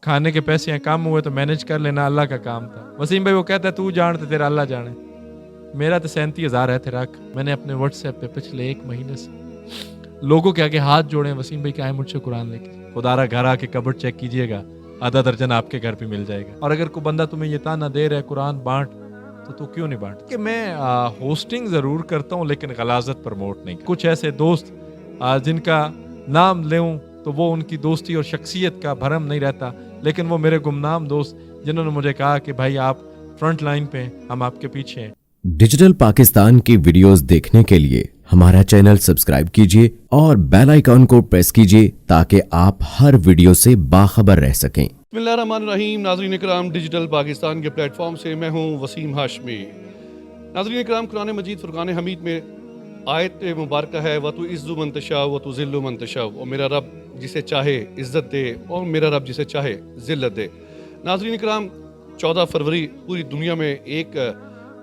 کھانے کے پیسے ہیں کم ہوئے تو مینج کر لینا، اللہ کا کام تھا۔ وسیم بھائی وہ کہتا ہے تو جان تو تیرا اللہ جانے، میرا تو 37,000 ہے تیرا۔ میں نے اپنے واٹس ایپ پہ پچھلے 1 مہینے سے لوگوں کے آگے ہاتھ جوڑے، وسیم بھائی کہ آئے مجھ سے قرآن لے کے، خدا را گھر آ کے کبٹ چیک کیجئے گا، آدھا درجن آپ کے گھر پہ مل جائے گا۔ اور اگر کوئی بندہ تمہیں یہ تانا دے رہا ہے قرآن بانٹ، تو کیوں نہیں بانٹ؟ کہ میں ہوسٹنگ ضرور کرتا ہوں لیکن غلاظت پروموٹ نہیں۔ کچھ ایسے دوست جن کا نام لوں تو وہ ان کی دوستی اور شخصیت کا بھرم نہیں رہتا، لیکن وہ میرے گمنام دوست جنہوں نے مجھے کہا کہ بھائی آپ فرنٹ لائن پہ ہیں، ہم آپ کے پیچھے ہیں۔ ڈیجیٹل پاکستان کی ویڈیوز دیکھنے کے لیے ہمارا چینل سبسکرائب کیجیے اور بیل آئیکن کو پریس کیجیے تاکہ آپ ہر ویڈیو سے باخبر رہ سکیں۔ بسم اللہ الرحمن الرحیم۔ ناظرین کرام، ڈیجیٹل پاکستان کے پلیٹ فارم سے میں ہوں وسیم ہاشمی۔ ناظرین کرام، قرآن مجید فرقان حمید میں آیت مبارکہ ہے وَتُعِزُّ مَن تَشَاءُ وَتُذِلُّ مَن تَشَاءُ، اور میرا رب جسے چاہے عزت دے اور میرا رب جسے چاہے ذلت دے۔ ناظرین کرام، 14 فروری پوری دنیا میں ایک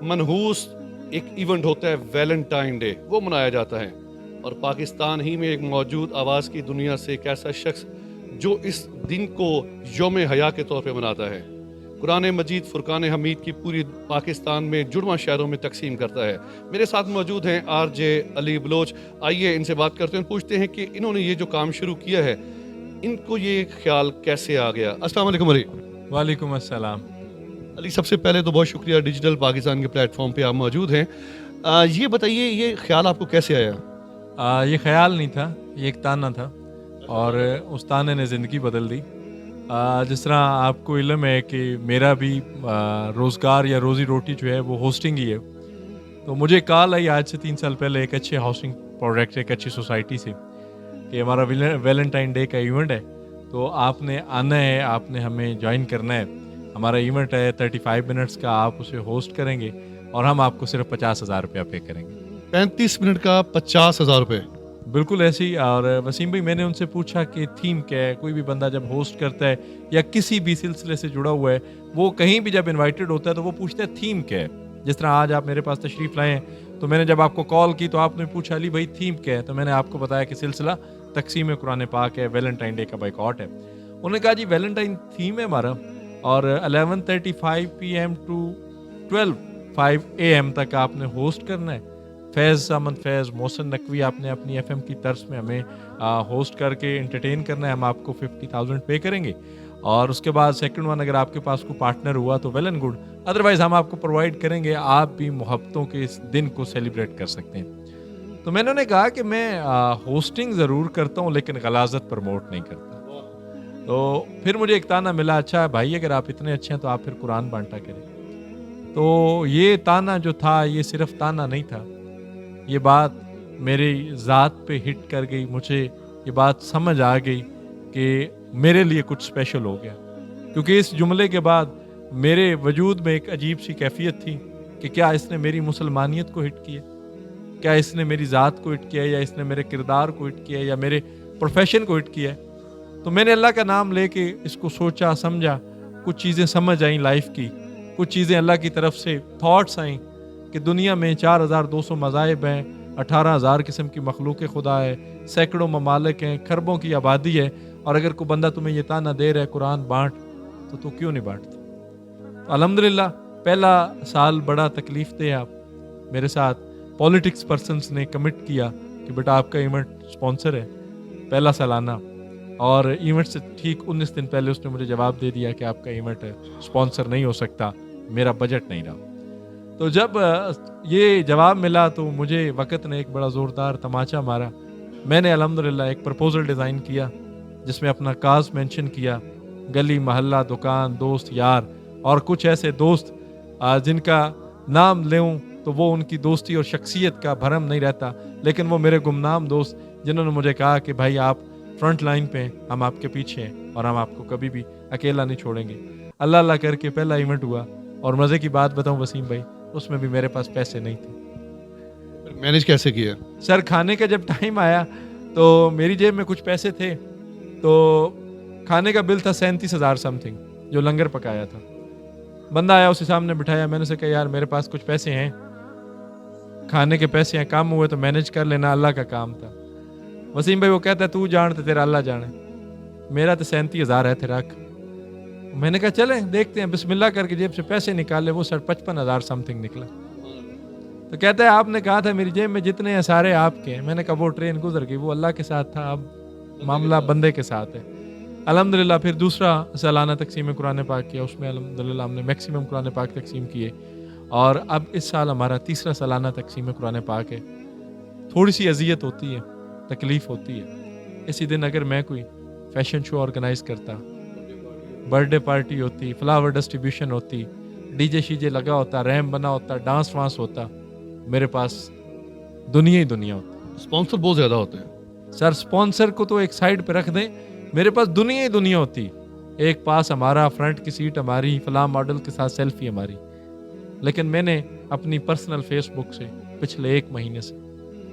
منحوس ایک ایونٹ ہوتا ہے، ویلنٹائن ڈے، وہ منایا جاتا ہے، اور پاکستان ہی میں ایک موجود آواز کی دنیا سے ایک ایسا شخص جو اس دن کو یوم حیا کے طور پہ مناتا ہے، قرآن مجید فرقان حمید کی پوری پاکستان میں جڑواں شہروں میں تقسیم کرتا ہے۔ میرے ساتھ موجود ہیں RJ علی بلوچ۔ آئیے ان سے بات کرتے ہیں، پوچھتے ہیں کہ انہوں نے یہ جو کام شروع کیا ہے، ان کو یہ خیال کیسے آ گیا۔ السلام علیکم علی۔ وعلیکم السلام۔ علی، سب سے پہلے تو بہت شکریہ، ڈیجیٹل پاکستان کے پلیٹ فارم پہ آپ موجود ہیں۔ یہ بتائیے، یہ خیال آپ کو کیسے آیا؟ یہ خیال نہیں تھا، یہ ایک تانا تھا، اور اس تانے نے زندگی بدل دی۔ جس طرح آپ کو علم ہے کہ میرا بھی روزگار یا روزی روٹی جو ہے وہ ہوسٹنگ ہی ہے، تو مجھے کال آئی آج سے 3 سال پہلے ایک اچھے ہاؤسنگ پروڈکٹ، ایک اچھی سوسائٹی سے، کہ ہمارا ویلنٹائن ڈے کا ایونٹ ہے، تو آپ نے آنا ہے، آپ نے ہمیں جوائن کرنا ہے۔ ہمارا ایونٹ ہے 35 منٹس کا، آپ اسے ہوسٹ کریں گے اور ہم آپ کو صرف 50,000 روپیہ پے کریں گے۔ 35 منٹ کا 50,000 روپے؟ بالکل ایسے ہی۔ اور وسیم بھائی، میں نے ان سے پوچھا کہ تھیم کیا ہے؟ کوئی بھی بندہ جب ہوسٹ کرتا ہے یا کسی بھی سلسلے سے جڑا ہوا ہے، وہ کہیں بھی جب انوائٹڈ ہوتا ہے تو وہ پوچھتا ہے تھیم کیا ہے۔ جس طرح آج آپ میرے پاس تشریف لائے ہیں، تو میں نے جب آپ کو کال کی تو آپ نے پوچھا علی بھائی تھیم کیا ہے، تو میں نے آپ کو بتایا کہ سلسلہ تقسیم قرآن پاک ہے، ویلنٹائن ڈے کا بائیکاٹ ہے۔ انہوں نے کہا جی ویلنٹائن تھیم ہے ہمارا، اور 11:35 PM to 12:05 AM تک آپ نے ہوسٹ کرنا ہے۔ فیض امن فیض محسن نقوی آپ نے اپنی FM کی طرز میں ہمیں ہوسٹ کر کے انٹرٹین کرنا ہے، ہم آپ کو 50,000 پے کریں گے، اور اس کے بعد سیکنڈ ون اگر آپ کے پاس کوئی پارٹنر ہوا تو ویل اینڈ گڈ، ادروائز ہم آپ کو پرووائڈ کریں گے، آپ بھی محبتوں کے اس دن کو سیلیبریٹ کر سکتے ہیں۔ تو میں نے کہا کہ میں ہوسٹنگ ضرور کرتا ہوں لیکن غلاظت پروموٹ نہیں کرتا۔ تو پھر مجھے ایک تانا ملا، اچھا بھائی اگر آپ اتنے اچھے ہیں تو آپ پھر قرآن بانٹا کریں۔ تو یہ تانا جو تھا یہ صرف تانا نہیں تھا، یہ بات میری ذات پہ ہٹ کر گئی، مجھے یہ بات سمجھ آ گئی کہ میرے لیے کچھ اسپیشل ہو گیا، کیونکہ اس جملے کے بعد میرے وجود میں ایک عجیب سی کیفیت تھی کہ کیا اس نے میری مسلمانیت کو ہٹ کیا، کیا اس نے میری ذات کو ہٹ کیا، یا اس نے میرے کردار کو ہٹ کیا، یا میرے پروفیشن کو ہٹ کیا ہے۔ تو میں نے اللہ کا نام لے کے اس کو سوچا سمجھا، کچھ چیزیں سمجھ آئیں لائف کی، کچھ چیزیں اللہ کی طرف سے تھاٹس آئیں کہ دنیا میں 4,200 مذاہب ہیں، 18,000 قسم کی مخلوق خدا ہے، سینکڑوں ممالک ہیں، خربوں کی آبادی ہے، اور اگر کوئی بندہ تمہیں یہ تانا دے رہا ہے قرآن بانٹ، تو کیوں نہیں بانٹتا؟ الحمدللہ پہلا سال بڑا تکلیف دہ آپ میرے ساتھ پولیٹکس پرسنس نے کمٹ کیا کہ بیٹا آپ کا ایونٹ سپانسر ہے پہلا سالانہ، اور ایونٹ سے ٹھیک 19 دن پہلے اس نے مجھے جواب دے دیا کہ آپ کا ایونٹ سپانسر نہیں ہو سکتا، میرا بجٹ نہیں رہا۔ تو جب یہ جواب ملا تو مجھے وقت نے ایک بڑا زوردار تماچا مارا۔ میں نے الحمدللہ ایک پرپوزل ڈیزائن کیا جس میں اپنا کاز مینشن کیا، گلی محلہ دکان دوست یار، اور کچھ ایسے دوست جن کا نام لوں تو وہ ان کی دوستی اور شخصیت کا بھرم نہیں رہتا، لیکن وہ میرے گمنام دوست جنہوں نے مجھے کہا کہ بھائی آپ فرنٹ لائن پہ ہیں، ہم آپ کے پیچھے ہیں، اور ہم آپ کو کبھی بھی اکیلا نہیں چھوڑیں گے۔ اللہ اللہ کر کے پہلا ایونٹ ہوا، اور مزے کی بات بتاؤں وسیم بھائی، اس میں بھی میرے پاس پیسے نہیں تھے۔ مینیج کیسے کیا؟ سر کھانے کا جب ٹائم آیا تو میری جیب میں کچھ پیسے تھے، تو کھانے کا بل تھا 37,000 سم تھنگ جو لنگر پکایا تھا۔ بندہ آیا، اسے سامنے بٹھایا، میں نے اسے کہا یار میرے پاس کچھ پیسے ہیں، کھانے کے پیسے ہیں، کم ہوئے تو مینیج کر لینا، اللہ کا کام تھا۔ وسیم بھائی وہ کہتا ہے تو جان تو تیرا اللہ جانے، میرا تو 37,000 ہے تیرا۔ میں نے کہا چلیں دیکھتے ہیں, بسم اللہ کر کے جیب سے پیسے نکالے, وہ 55,000 سم تھنگ نکلا. تو کہتا ہے آپ نے کہا تھا میری جیب میں جتنے ہیں سارے آپ کے ہیں. میں نے کہا وہ ٹرین گزر گئی, وہ اللہ کے ساتھ تھا, اب معاملہ بندے کے ساتھ ہے. الحمدللہ پھر دوسرا سالانہ تقسیم قرآن پاک کیا, اس میں الحمدللہ ہم نے میکسیمم قرآن پاک تقسیم کیے, اور اب اس سال ہمارا تیسرا سالانہ تقسیم قرآن پاک ہے. تھوڑی سی اذیت ہوتی ہے, تکلیف ہوتی ہے. اسی دن اگر میں کوئی فیشن شو آرگنائز کرتا, برتھ ڈے پارٹی ہوتی, فلاور ڈسٹریبیوشن ہوتی, ڈی جے شیجے لگا ہوتا, ریمپ بنا ہوتا, ڈانس وانس ہوتا, میرے پاس دنیا ہی دنیا ہوتی. اسپانسر بہت زیادہ ہوتے ہیں سر اسپانسر کو تو ایک سائڈ پہ رکھ دیں, میرے پاس دنیا ہی دنیا ہوتی. ایک پاس ہمارا, فرنٹ کی سیٹ ہماری, فلاں ماڈل کے ساتھ سیلفی ہماری. لیکن میں نے اپنی پرسنل فیس بک سے پچھلے 1 مہینے سے,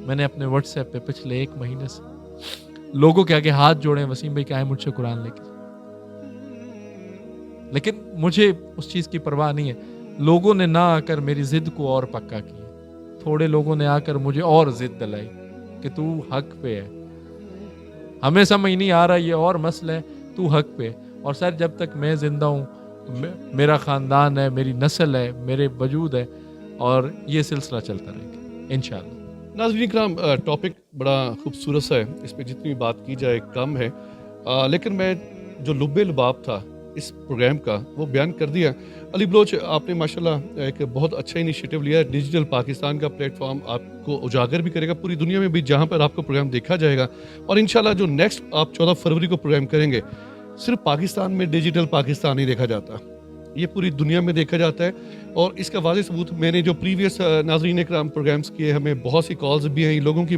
میں نے اپنے واٹس ایپ پہ پچھلے 1 مہینے سے لوگوں کے آگے ہاتھ جوڑے, وسیم بھائی کیا ہے مجھ سے قرآن لے کے. لیکن مجھے اس چیز کی پرواہ نہیں ہے. لوگوں نے نہ آ کر میری ضد کو اور پکا کیا, تھوڑے لوگوں نے آ کر مجھے اور ضد دلائی کہ تو حق پہ ہے, ہمیں سمجھ نہیں آ رہا, یہ اور مسئلہ ہے, تو حق پہ. اور سر جب تک میں زندہ ہوں, میرا خاندان ہے, میری نسل ہے, میرے وجود ہے, اور یہ سلسلہ چلتا رہے گا انشاءاللہ. ناظرین کرام, ٹاپک بڑا خوبصورت سا ہے, اس پہ جتنی بات کی جائے کم ہے, لیکن میں جو لب لباب تھا اس پروگرام کا وہ بیان کر دیا. علی بلوچ, آپ نے ماشاءاللہ ایک بہت اچھا انیشیٹو لیا ہے. ڈیجیٹل پاکستان کا پلیٹ فارم آپ کو اجاگر بھی کرے گا پوری دنیا میں بھی جہاں پر آپ کو پروگرام دیکھا جائے گا. اور انشاءاللہ جو نیکسٹ آپ 14 فروری کو پروگرام کریں گے, صرف پاکستان میں ڈیجیٹل پاکستان نہیں دیکھا جاتا, یہ پوری دنیا میں دیکھا جاتا ہے. اور اس کا واضح ثبوت میں نے جو پریویس ناظرین اکرام پروگرامز کیے, ہمیں بہت سی کالز بھی ہیں, لوگوں کی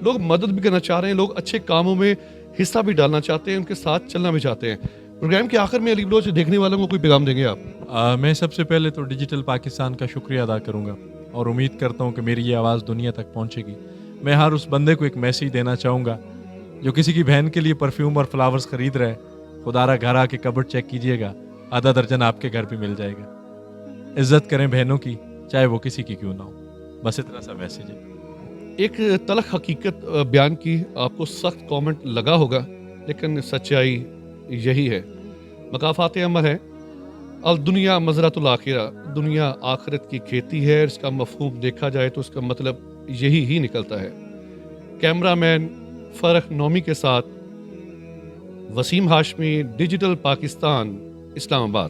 لوگ مدد بھی کرنا چاہ رہے ہیں, لوگ اچھے کاموں میں حصہ بھی ڈالنا چاہتے ہیں, ان کے ساتھ چلنا بھی چاہتے ہیں. پروگرام کے آخر میں علی بلوچ دیکھنے والوں کو کوئی پیغام دیں گے آپ؟ میں سب سے پہلے تو ڈیجیٹل پاکستان کا شکریہ ادا کروں گا, اور امید کرتا ہوں کہ میری یہ آواز دنیا تک پہنچے گی. میں ہر اس بندے کو ایک میسیج دینا چاہوں گا جو کسی کی بہن کے لیے پرفیوم اور فلاورز خرید رہے, خدا را گھر آ کے کبڈ چیک کیجئے گا, آدھا درجن آپ کے گھر پہ مل جائے گا. عزت کریں بہنوں کی, چاہے وہ کسی کی کیوں نہ ہو. بس اتنا سا میسیج ہے. ایک تلخ حقیقت بیان کی, آپ کو سخت کامنٹ لگا ہوگا, لیکن سچائی یہی ہے. مقافات عمر ہے, الدنیا مزرعۃ الآخرہ, دنیا آخرت کی کھیتی ہے. اس کا مفہوم دیکھا جائے تو اس کا مطلب یہی ہی نکلتا ہے. کیمرہ مین فرح نومی کے ساتھ وسیم ہاشمی, ڈیجیٹل پاکستان, اسلام آباد.